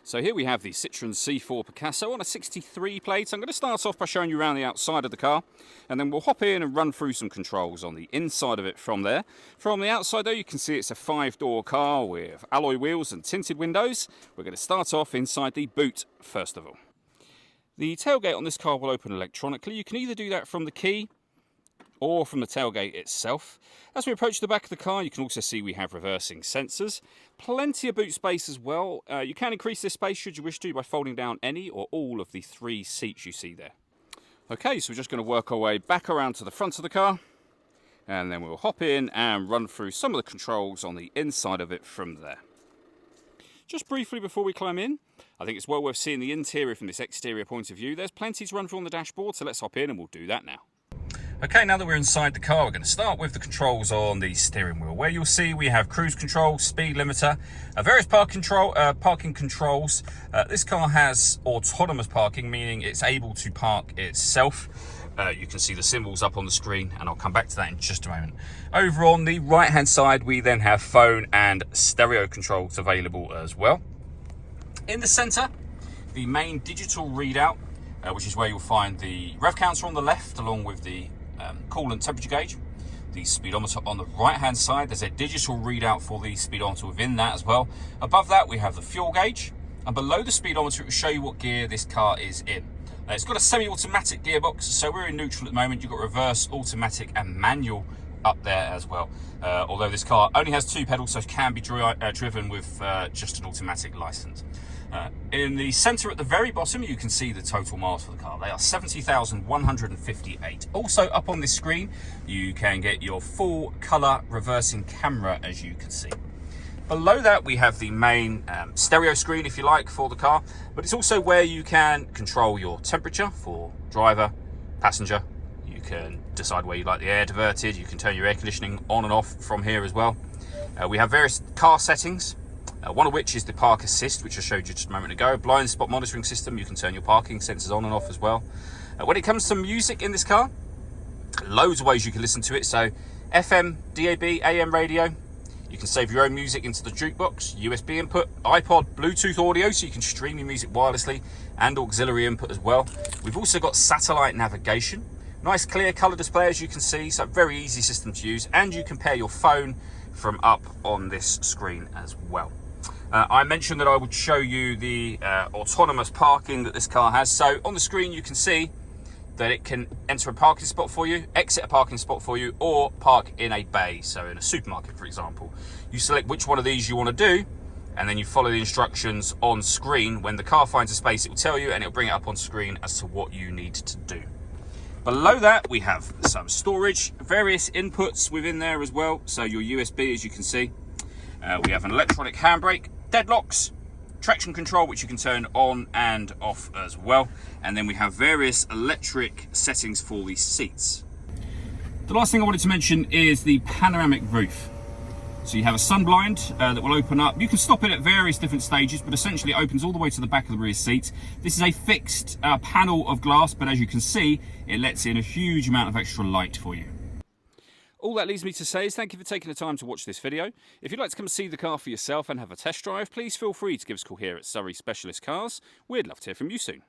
So here we have the Citroen C4 Picasso on a 63 plate. I'm going to start off by showing you around the outside of the car, and then we'll hop in and run through some controls on the inside of it from there. From the outside though, you can see it's a 5-door car with alloy wheels and tinted windows. We're going to start off inside the boot first of all. The tailgate on this car will open electronically. You can either do that from the key or from the tailgate itself. As we approach the back of the car, you can also see we have reversing sensors. Plenty of boot space as well. You can increase this space should you wish to by folding down any or all of the 3 seats you see there. Okay, so we're just going to work our way back around to the front of the car, and then we'll hop in and run through some of the controls on the inside of it from there. Just briefly before we climb in, I think it's well worth seeing the interior from this exterior point of view. There's plenty to run through on the dashboard, so let's hop in and we'll do that now. Okay, now that we're inside the car, we're going to start with the controls on the steering wheel, where you'll see we have cruise control, speed limiter, various parking controls. This car has autonomous parking, meaning it's able to park itself. You can see the symbols up on the screen, and I'll come back to that in just a moment. Over on the right hand side, we then have phone and stereo controls available as well. In the center, the main digital readout, which is where you'll find the rev counter on the left, along with the coolant temperature gauge. The speedometer on the right hand side, there's a digital readout for the speedometer within that as well. Above that we have the fuel gauge, and below the speedometer it will show you what gear this car is in. It's got a semi-automatic gearbox, so we're in neutral at the moment. You've got reverse, automatic and manual up there as well. Although this car only has 2 pedals, so it can be driven with just an automatic license. In the center at the very bottom, you can see the total miles for the car. They are 70,158. Also up on this screen, you can get your full color reversing camera, as you can see. Below that, we have the main stereo screen, if you like, for the car, but it's also where you can control your temperature for driver, passenger. You can decide where you like the air diverted. You can turn your air conditioning on and off from here as well. We have various car settings. One of which is the park assist, which I showed you just a moment ago. Blind spot monitoring system, you can turn your parking sensors on and off as well. When it comes to music in this car, loads of ways you can listen to it. So FM, DAB, AM radio, you can save your own music into the jukebox, USB input, iPod, Bluetooth audio, so you can stream your music wirelessly, and auxiliary input as well. We've also got satellite navigation. Nice clear color display, as you can see, so very easy system to use, and you can pair your phone from up on this screen as well. I mentioned that I would show you the autonomous parking that this car has. So on the screen you can see that it can enter a parking spot for you, exit a parking spot for you, or park in a bay, so in a supermarket for example. You select which one of these you want to do, and then you follow the instructions on screen. When the car finds a space, it will tell you, and it will bring it up on screen as to what you need to do. Below that we have some storage, various inputs within there as well, so your USB, as you can see. We have an electronic handbrake, deadlocks, traction control, which you can turn on and off as well, and then we have various electric settings for the seats. The last thing I wanted to mention is the panoramic roof. So you have a sun blind that will open up. You can stop it at various different stages, but essentially it opens all the way to the back of the rear seat. This is a fixed panel of glass, but as you can see, it lets in a huge amount of extra light for you. All that leaves me to say is thank you for taking the time to watch this video. If you'd like to come see the car for yourself and have a test drive, please feel free to give us a call here at Surrey Specialist Cars. We'd love to hear from you soon.